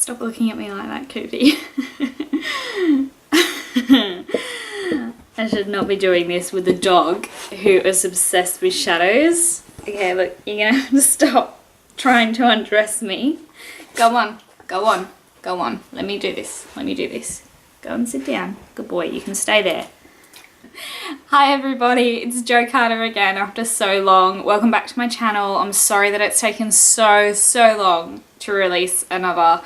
Stop looking at me like that, Koopy. I should not be doing this with a dog who is obsessed with shadows. Okay, look, you're gonna have to stop trying to undress me. Go on, go on, go on. Let me do this, let me do this. Go and sit down. Good boy, you can stay there. Hi everybody, it's Jo Carter again after so long. Welcome back to my channel. I'm sorry that it's taken so long to release another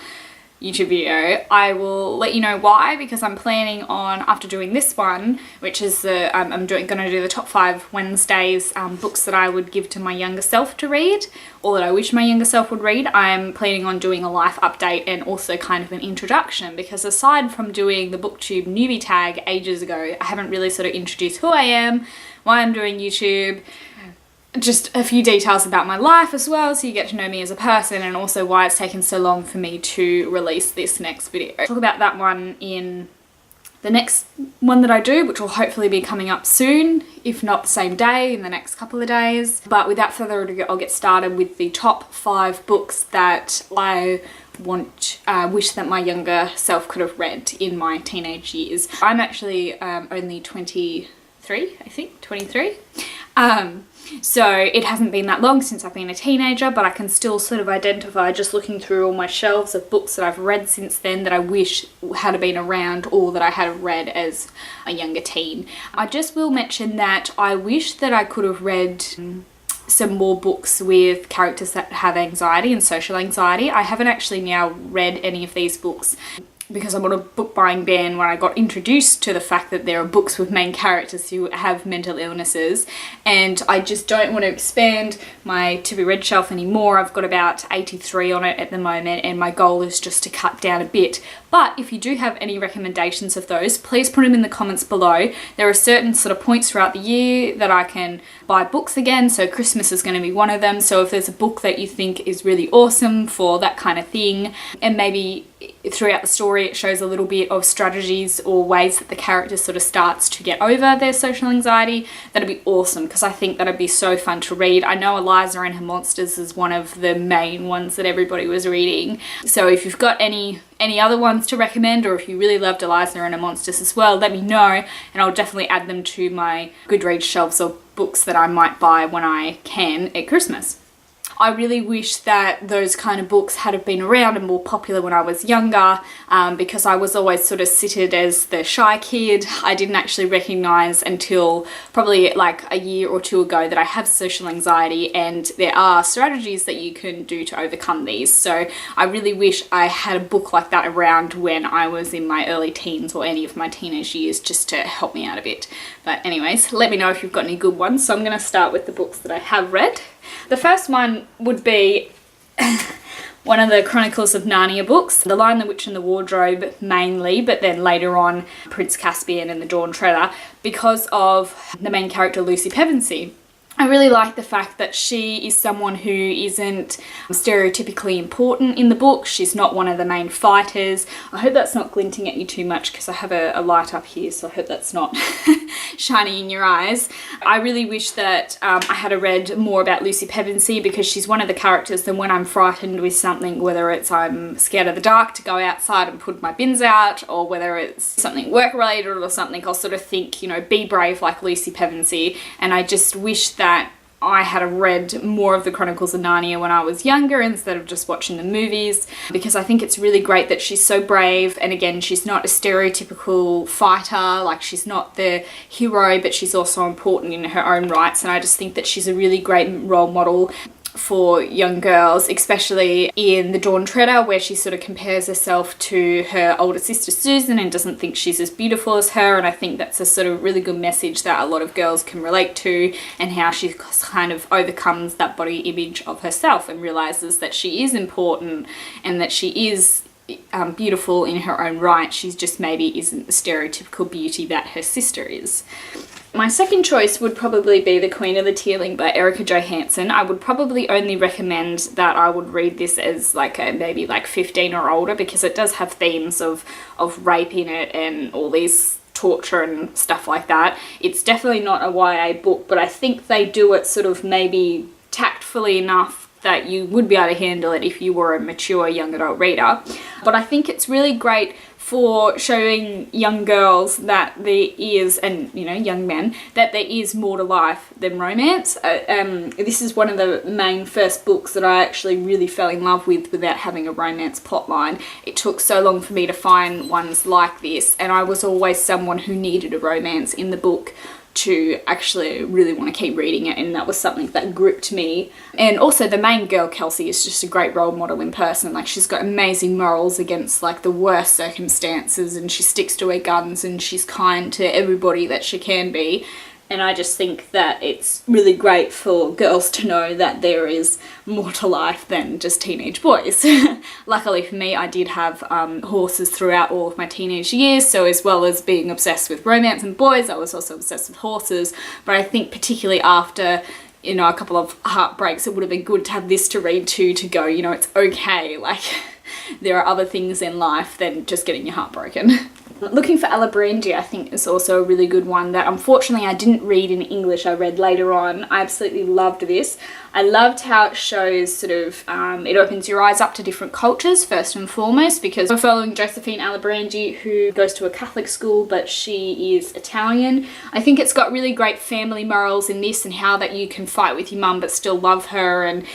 YouTube video. I will let you know why, because I'm planning on, after doing this one, which is the I'm gonna do the top 5 Wednesdays books that I would give to my younger self to read, or that I wish my younger self would read. I'm planning on doing a life update and also kind of an introduction, because aside from doing the Booktube newbie tag ages ago, I haven't really sort of introduced who I am, why I'm doing YouTube, just a few details about my life as well, so you get to know me as a person, and also why it's taken so long for me to release this next video. I'll talk about that one in the next one that I do, which will hopefully be coming up soon, if not the same day, in the next couple of days. But without further ado, I'll get started with the top 5 books that I wish that my younger self could have read in my teenage years. I'm actually only 23, I think, 23. So it hasn't been that long since I've been a teenager, but I can still sort of identify, just looking through all my shelves of books that I've read since then, that I wish had been around or that I had read as a younger teen. I just will mention that I wish that I could have read some more books with characters that have anxiety and social anxiety. I haven't actually now read any of these books because I'm on a book buying ban when I got introduced to the fact that there are books with main characters who have mental illnesses, and I just don't want to expand my to be read shelf anymore. I've got about 83 on it at the moment, and my goal is just to cut down a bit. But if you do have any recommendations of those, please put them in the comments below. There are certain sort of points throughout the year that I can buy books again, so Christmas is going to be one of them. So if there's a book that you think is really awesome for that kind of thing, and maybe throughout the story it shows a little bit of strategies or ways that the character sort of starts to get over their social anxiety, that'd be awesome, because I think that'd be so fun to read. I know Eliza and Her Monsters is one of the main ones that everybody was reading, so if you've got any other ones to recommend, or if you really loved Eliza and Her Monsters as well, let me know, and I'll definitely add them to my Goodreads shelves of books that I might buy when I can at Christmas. I really wish that those kind of books had been around and more popular when I was younger, because I was always sort of cited as the shy kid. I didn't actually recognise until probably like a year or two ago that I have social anxiety, and there are strategies that you can do to overcome these. So I really wish I had a book like that around when I was in my early teens or any of my teenage years, just to help me out a bit. But anyways, let me know if you've got any good ones. So I'm going to start with the books that I have read. The first one would be one of the Chronicles of Narnia books, The Lion, the Witch and the Wardrobe mainly, but then later on Prince Caspian and the Dawn Treader, because of the main character Lucy Pevensey. I really like the fact that she is someone who isn't stereotypically important in the book. She's not one of the main fighters. I hope that's not glinting at you too much, because I have a light up here, so I hope that's not shining in your eyes. I really wish that I had read more about Lucy Pevensey, because she's one of the characters that when I'm frightened with something, whether it's I'm scared of the dark to go outside and put my bins out, or whether it's something work related or something, I'll sort of think, you know, be brave like Lucy Pevensey. And I just wish that I had read more of the Chronicles of Narnia when I was younger instead of just watching the movies, because I think it's really great that she's so brave, and again, she's not a stereotypical fighter, like she's not the hero, but she's also important in her own rights, and I just think that she's a really great role model for young girls, especially in The Dawn Treader, where she sort of compares herself to her older sister Susan and doesn't think she's as beautiful as her, and I think that's a sort of really good message that a lot of girls can relate to, and how she kind of overcomes that body image of herself and realizes that she is important and that she is beautiful in her own right. She's just maybe isn't the stereotypical beauty that her sister is. My second choice would probably be The Queen of the Tearling by Erica Johansson. I would probably only recommend that I would read this as like a maybe like 15 or older, because it does have themes of rape in it and all these torture and stuff like that. It's definitely not a YA book, but I think they do it sort of maybe tactfully enough that you would be able to handle it if you were a mature young adult reader. But I think it's really great for showing young girls that there is, and you know, young men, that there is more to life than romance. This is one of the main first books that I actually really fell in love with without having a romance plotline. It took so long for me to find ones like this, and I was always someone who needed a romance in the book to actually really want to keep reading it, and that was something that gripped me. And also the main girl, Kelsey, is just a great role model in person. Like, she's got amazing morals against like the worst circumstances, and she sticks to her guns, and she's kind to everybody that she can be. And I just think that it's really great for girls to know that there is more to life than just teenage boys. Luckily for me, I did have horses throughout all of my teenage years, so as well as being obsessed with romance and boys, I was also obsessed with horses. But I think particularly after, you know, a couple of heartbreaks, it would have been good to have this to read to go, you know, it's okay, like there are other things in life than just getting your heart broken. Looking for Alabrandia, I think, is also a really good one that unfortunately I didn't read in English. I read later on. I absolutely loved this. I loved how it shows sort of, it opens your eyes up to different cultures first and foremost, because we're following Josephine Alabrandi, who goes to a Catholic school, but she is Italian. I think it's got really great family morals in this, and how that you can fight with your mum but still love her, and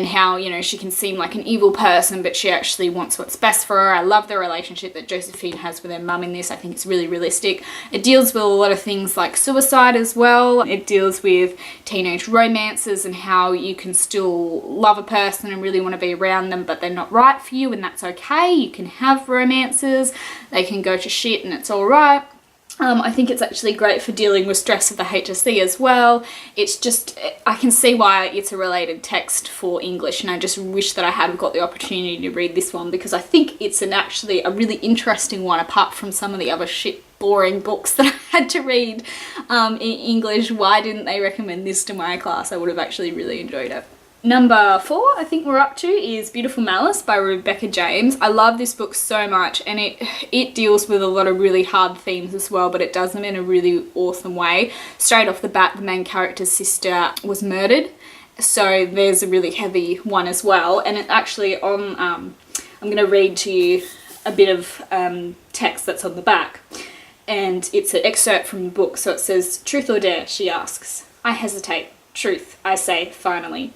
how, you know, she can seem like an evil person but she actually wants what's best for her. I love the relationship that Josephine has with her mum in this. I think it's really realistic. It deals with a lot of things like suicide as well. It deals with teenage romances and how you can still love a person and really want to be around them, but they're not right for you, and that's okay. You can have romances, they can go to shit and it's alright. I think it's actually great for dealing with stress of the HSC as well. It's just, I can see why it's a related text for English, and I just wish that I had got the opportunity to read this one, because I think it's actually a really interesting one, apart from some of the other shit boring books that I had to read in English. Why didn't they recommend this to my class? I would have actually really enjoyed it. Number 4, I think we're up to, is Beautiful Malice by Rebecca James. I love this book so much, and it deals with a lot of really hard themes as well, but it does them in a really awesome way. Straight off the bat, the main character's sister was murdered, so there's a really heavy one as well. And it actually on, I'm going to read to you a bit of text that's on the back, and it's an excerpt from the book. So it says, "Truth or dare?" she asks. "I hesitate. Truth," I say, finally.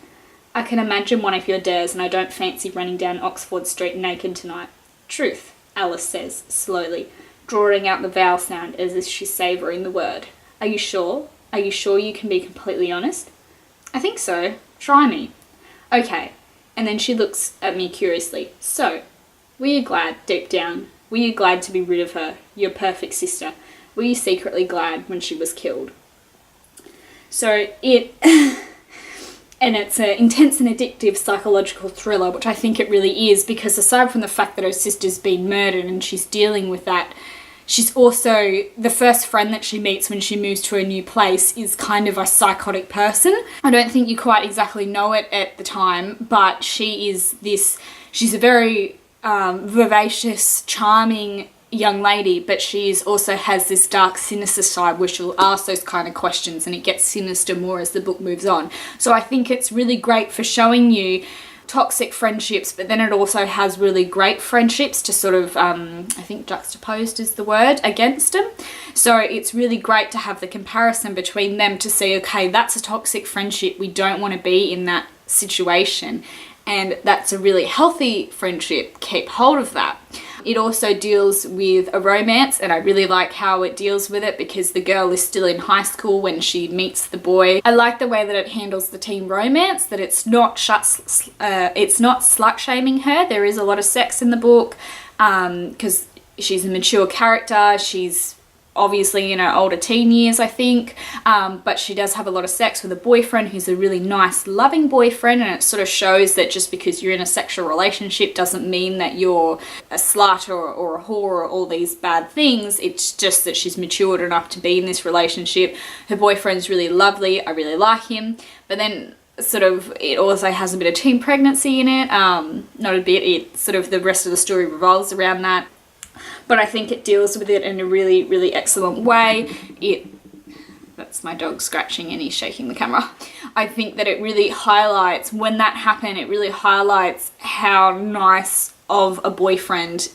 "I can imagine one of your dares, and I don't fancy running down Oxford Street naked tonight." "Truth," Alice says, slowly, drawing out the vowel sound as if she's savouring the word. "Are you sure? Are you sure you can be completely honest?" "I think so. Try me." "Okay." And then she looks at me curiously. "So, were you glad, deep down? Were you glad to be rid of her, your perfect sister? Were you secretly glad when she was killed?" So it... And it's an intense and addictive psychological thriller, which I think it really is, because aside from the fact that her sister's been murdered and she's dealing with that, she's also, the first friend that she meets when she moves to a new place is kind of a psychotic person. I don't think you quite exactly know it at the time, but she is this, she's a very vivacious, charming young lady, but she's also has this dark, sinister side where she'll ask those kind of questions, and it gets sinister more as the book moves on. So I think it's really great for showing you toxic friendships, but then it also has really great friendships to sort of, I think juxtaposed is the word, against them. So it's really great to have the comparison between them to see, okay, that's a toxic friendship, we don't want to be in that situation, and that's a really healthy friendship, keep hold of that. It also deals with a romance, and I really like how it deals with it, because the girl is still in high school when she meets the boy. I like the way that it handles the teen romance, that it's not slut shaming her. There is a lot of sex in the book, because she's a mature character. She's obviously in her older teen years, I think, but she does have a lot of sex with a boyfriend who's a really nice, loving boyfriend, and it sort of shows that just because you're in a sexual relationship doesn't mean that you're a slut or a whore or all these bad things. It's just that she's matured enough to be in this relationship. Her boyfriend's really lovely, I really like him, but then sort of it also has a bit of teen pregnancy in it, not a bit, it sort of the rest of the story revolves around that. But I think it deals with it in a really, really excellent way. It That's my dog scratching and he's shaking the camera. I think that it really highlights, when that happened, it really highlights how nice of a boyfriend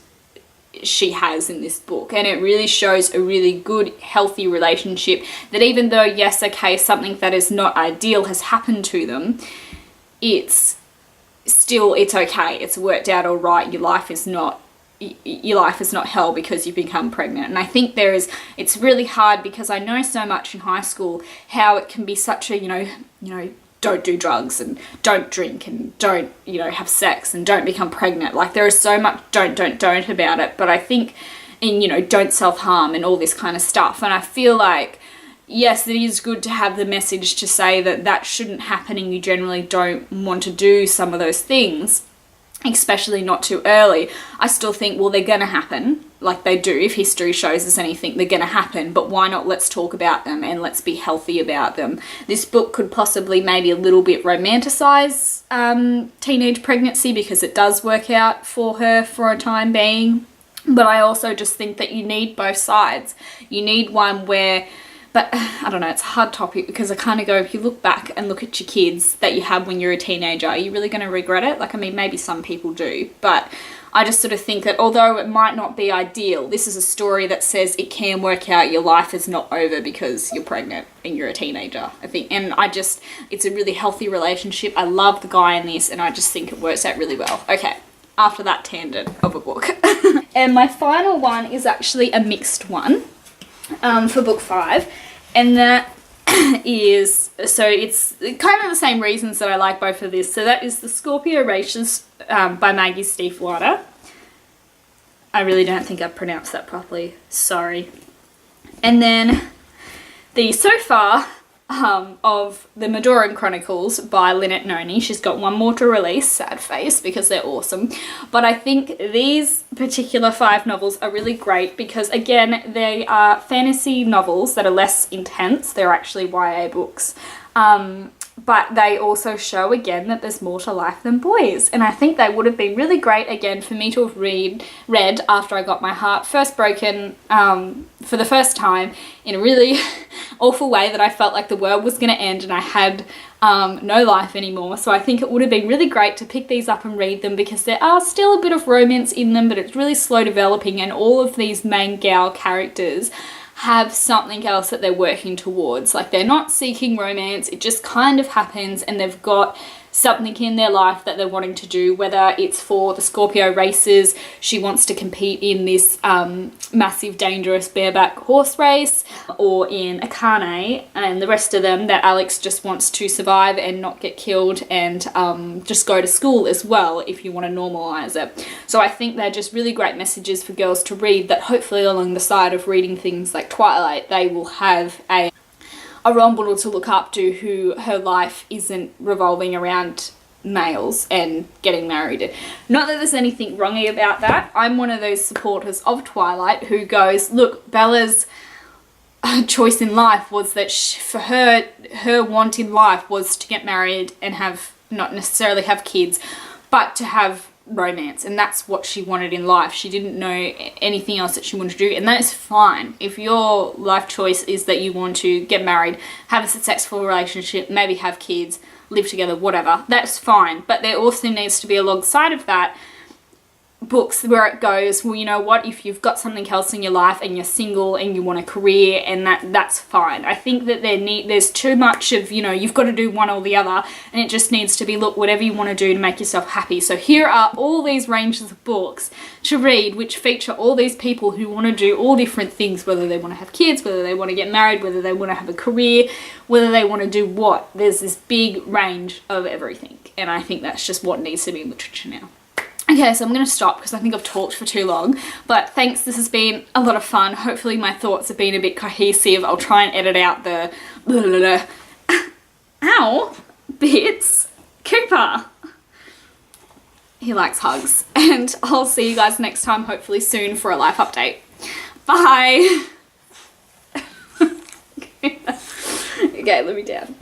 she has in this book, and it really shows a really good, healthy relationship, that even though, yes, okay, something that is not ideal has happened to them, it's okay, it's worked out all right. Your life is not hell because you've become pregnant. And I think it's really hard, because I know so much in high school how it can be such a, you know, don't do drugs and don't drink and don't, you know, have sex and don't become pregnant. Like, there is so much don't about it. But I think, and, you know, don't self-harm and all this kind of stuff. And I feel like, yes, it is good to have the message to say that that shouldn't happen and you generally don't want to do some of those things, especially not too early. I still think, well, they're going to happen. Like, they do. If history shows us anything, they're going to happen. But why not let's talk about them and let's be healthy about them. This book could possibly maybe a little bit romanticize teenage pregnancy, because it does work out for her for a time being. But I also just think that you need both sides. You need one where... But I don't know, it's a hard topic, because I kind of go, if you look back and look at your kids that you had when you were a teenager, are you really going to regret it? Like, I mean, maybe some people do, but I just sort of think that although it might not be ideal, this is a story that says it can work out. Your life is not over because you're pregnant and you're a teenager, I think. And it's a really healthy relationship. I love the guy in this, and I just think it works out really well. Okay, after that tangent of a book. And my final one is actually a mixed one for book 5. And that is, so it's kind of the same reasons that I like both of this. So that is The Scorpio Races by Maggie Stiefvater. I really don't think I've pronounced that properly. Sorry. And then the So Far of The Madoran Chronicles by Lynette Noni. She's got one more to release, sad face, because they're awesome. But I think these particular 5 novels are really great because, again, they are fantasy novels that are less intense. They're actually YA books. But they also show, again, that there's more to life than boys. And I think they would have been really great, again, for me to have read after I got my heart first broken for the first time in a really awful way, that I felt like the world was going to end and I had no life anymore. So I think it would have been really great to pick these up and read them, because there are still a bit of romance in them, but it's really slow developing, and all of these main gal characters have something else that they're working towards. Like, they're not seeking romance, it just kind of happens, and they've got something in their life that they're wanting to do, whether it's for the Scorpio races, she wants to compete in this massive dangerous bareback horse race, or in Akane, and the rest of them that Alex just wants to survive and not get killed, and just go to school as well, if you want to normalize it. So I think they're just really great messages for girls to read, that hopefully along the side of reading things like Twilight, they will have a role model to look up to, who her life isn't revolving around males and getting married. Not that there's anything wrongy about that. I'm one of those supporters of Twilight who goes, look, Bella's choice in life was that for her want in life was to get married and not necessarily have kids, but to have romance, and that's what she wanted in life. She didn't know anything else that she wanted to do, and that is fine. If your life choice is that you want to get married, have a successful relationship, maybe have kids, live together, whatever, that's fine. But there also needs to be, alongside of that, books where it goes, well, you know what, if you've got something else in your life and you're single and you want a career, and that's fine. I think that there's too much of, you know, you've got to do one or the other, and it just needs to be, look, whatever you want to do to make yourself happy. So here are all these ranges of books to read which feature all these people who want to do all different things, whether they want to have kids, whether they want to get married, whether they want to have a career, whether they want to do what. There's this big range of everything, and I think that's just what needs to be in literature now. Okay, so I'm going to stop because I think I've talked for too long, but thanks, this has been a lot of fun. Hopefully my thoughts have been a bit cohesive. I'll try and edit out the ow bits. Cooper, he likes hugs, and I'll see you guys next time, hopefully soon, for a life update. Bye. Okay, let me down.